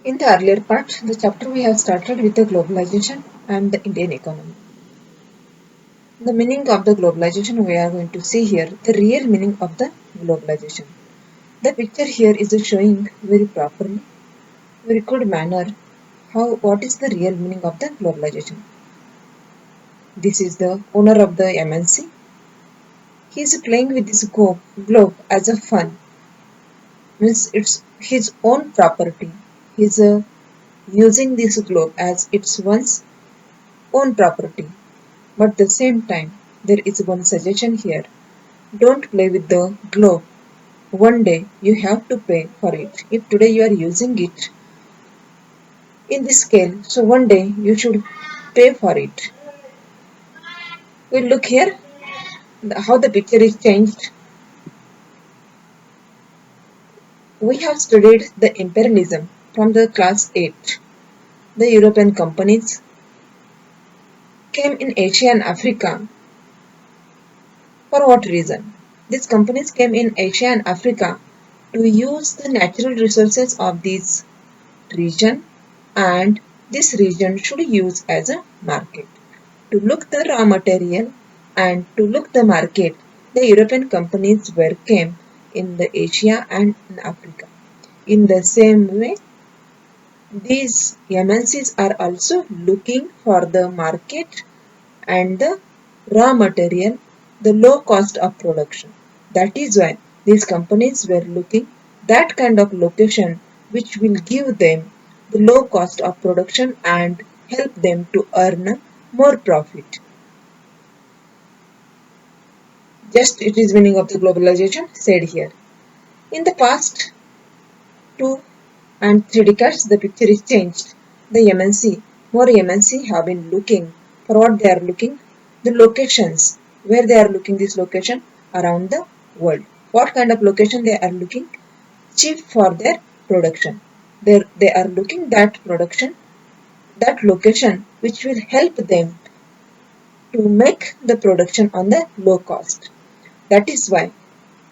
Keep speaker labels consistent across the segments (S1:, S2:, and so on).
S1: In the earlier part, the chapter we have started with the globalization and the Indian economy. The meaning of the globalization we are going to see here, the real meaning of the globalization. The picture here is showing very properly, very good manner, what is the real meaning of the globalization. This is the owner of the MNC. He is playing with this globe as a fun. Means it's his own property. He is using this globe as its one's own property. But at the same time, there is one suggestion here. Don't play with the globe. One day you have to pay for it. If today you are using it in this scale, so one day you should pay for it. We look here how the picture is changed. We have studied the imperialism from the class 8. The European companies came in Asia and Africa. For what reason? These companies came in Asia and Africa to use the natural resources of this region, and this region should use as a market. To look the raw material and to look the market, the European companies came in the Asia and in Africa. In the same way, these MNCs are also looking for the market and the raw material, the low cost of production. That is why these companies were looking that kind of location which will give them the low cost of production and help them to earn more profit. Just it is meaning of the globalization said here. In the past 2 and 3 decades, the picture is changed. The more MNC have been looking for what they are looking, the locations where they are looking this location around the world. What kind of location they are looking? Cheap for their production. They are looking that production, that location which will help them to make the production on the low cost. That is why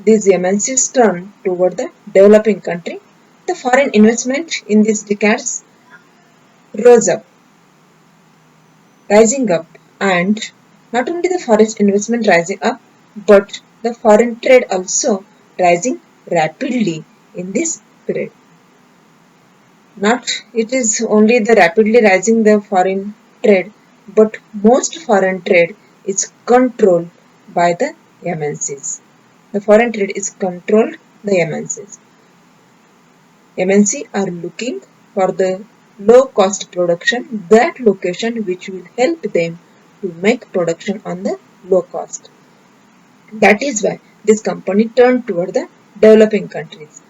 S1: these MNCs turn toward the developing country. The foreign investment in these decades rose up, rising up, and not only the foreign investment rising up, but the foreign trade also rising rapidly in this period. Not it is only the rapidly rising the foreign trade, but most foreign trade is controlled by the MNCs. The foreign trade is controlled by the MNCs. MNC are looking for the low cost production, that location which will help them to make production on the low cost. That is why this company turned toward the developing countries.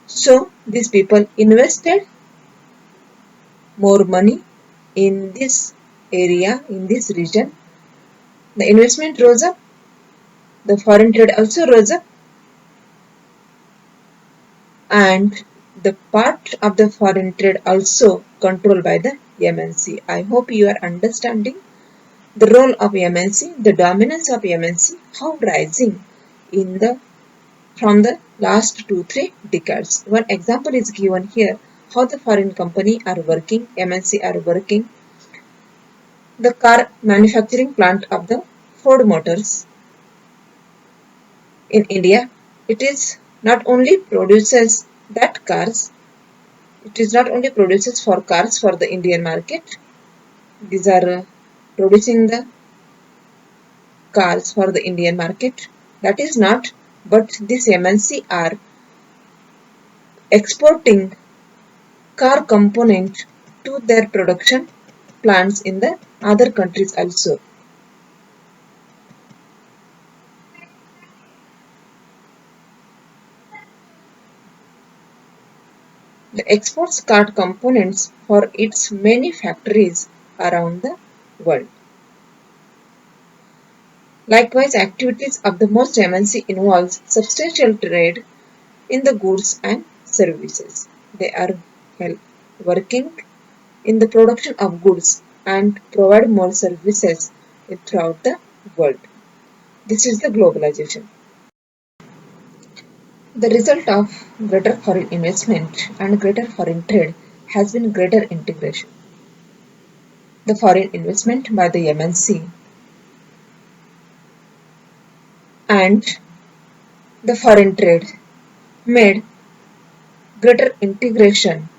S1: So these people invested more money in this area, in this region. The investment rose up, the foreign trade also rose up, and the part of the foreign trade also controlled by the MNC. I hope you are understanding the role of MNC, the dominance of MNC, how rising in the from the last 2-3 decades. One example is given here how the foreign company are working, MNC are working. The car manufacturing plant of the Ford Motors in India, it is not only produces that cars, it is not only produces for cars for the Indian market. These are producing the cars for the Indian market. That is not, but this MNC are exporting car component to their production plants in the other countries also. The exports car components for its many factories around the world. Likewise, activities of the most MNC involves substantial trade in the goods and services. They are working in the production of goods and provide more services throughout the world. This is the globalization. The result of greater foreign investment and greater foreign trade has been greater integration. The foreign investment by the MNC and the foreign trade made greater integration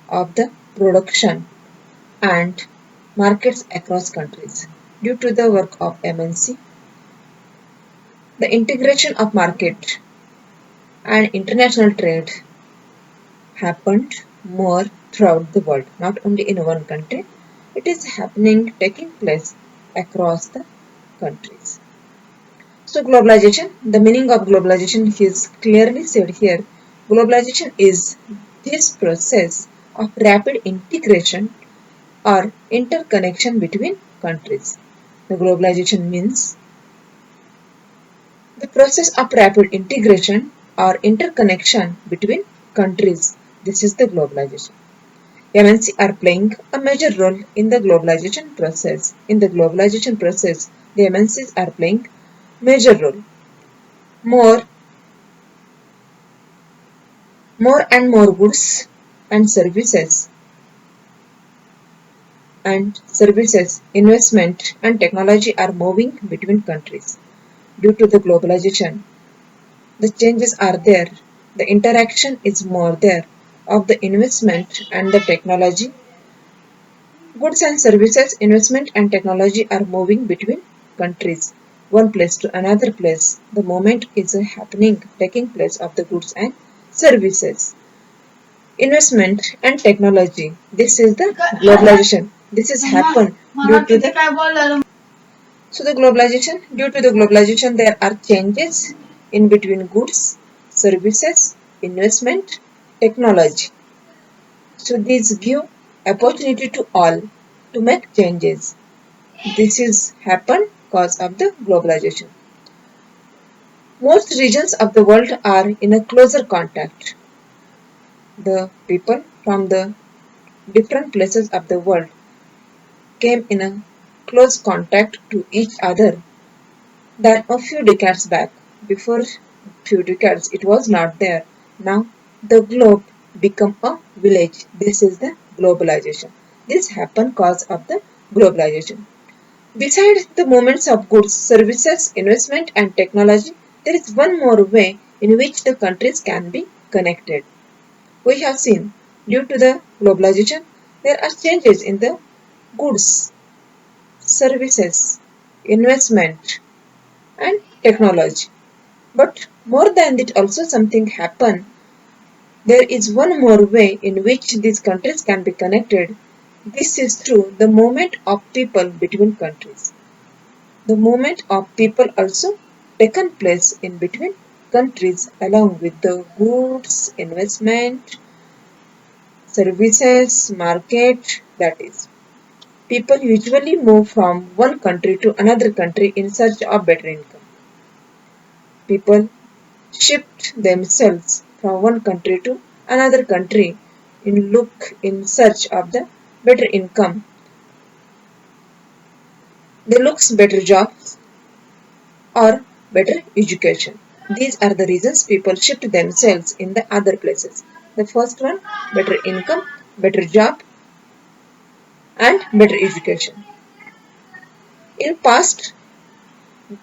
S1: of the production and markets across countries. Due to the work of MNC, the integration of market and international trade happened more throughout the world, not only in one country. It is happening, taking place across the countries. So globalization, the meaning of globalization is clearly said here. Globalization is this process of rapid integration or interconnection between countries. The globalization means the process of rapid integration or interconnection between countries. This is the globalization. MNC are playing a major role in the globalization process. In the globalization process, the MNCs are playing major role. More and more goods and services, investment and technology are moving between countries. Due to the globalization, the changes are there. The interaction is more there of the investment and the technology. Goods and services, investment and technology are moving between countries, one place to another place. The moment is happening, taking place of the goods and services. Investment and technology. This is the globalization. This is happened due to the due to the globalization, there are changes in between goods, services, investment, technology. So these give opportunity to all to make changes. This is happened because of the globalization. Most regions of the world are in a closer contact. The people from the different places of the world came in a close contact to each other than a few decades back. Before few decades, it was not there. Now the globe become a village. This is the globalization. This happened because of the globalization. Besides the movements of goods, services, investment and technology, there is one more way in which the countries can be connected. We have seen due to the globalization, there are changes in the goods, services, investment and technology. But more than that also something happen. There is one more way in which these countries can be connected. This is through the movement of people between countries. The movement of people also taken place in between countries along with the goods, investment, services, market, that is. People usually move from one country to another country in search of better income. People shift themselves from one country to another country in search of the better income. They look better jobs or better education. These are the reasons people shift themselves in the other places. The first one, better income, better job and better education. In past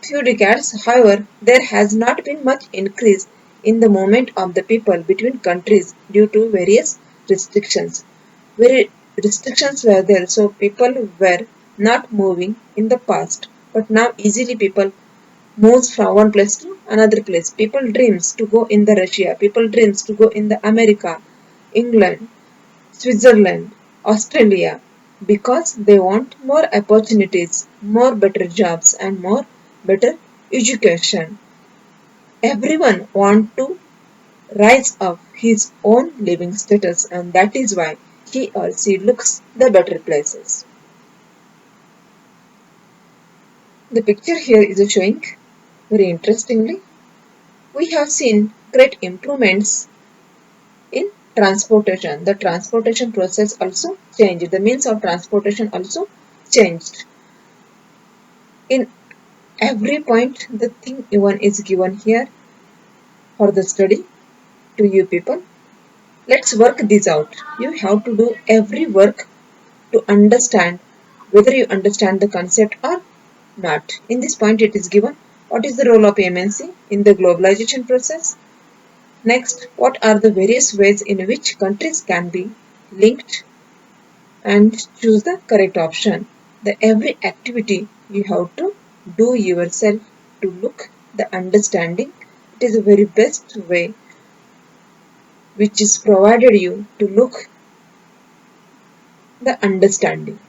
S1: few decades, however, there has not been much increase in the movement of the people between countries due to various restrictions. Restrictions were there, so people were not moving in the past. But now easily people moves from one place to another place. People dreams to go in the Russia. People dreams to go in the America, England, Switzerland, Australia, because they want more opportunities, more better jobs and more better education. Everyone want to rise up his own living status and that is why he or she looks the better places. The picture here is showing very interestingly. We have seen great improvements in transportation. The transportation process also changed. The means of transportation also changed. In every point, the thing even is given here for the study. to you people. Let's work this out. You have to do every work to understand whether you understand the concept or not. In this point, it is given what is the role of MNC in the globalization process. Next, what are the various ways in which countries can be linked, and choose the correct option. The every activity you have to do yourself to look the understanding. It is the very best way which is provided you to look the understanding.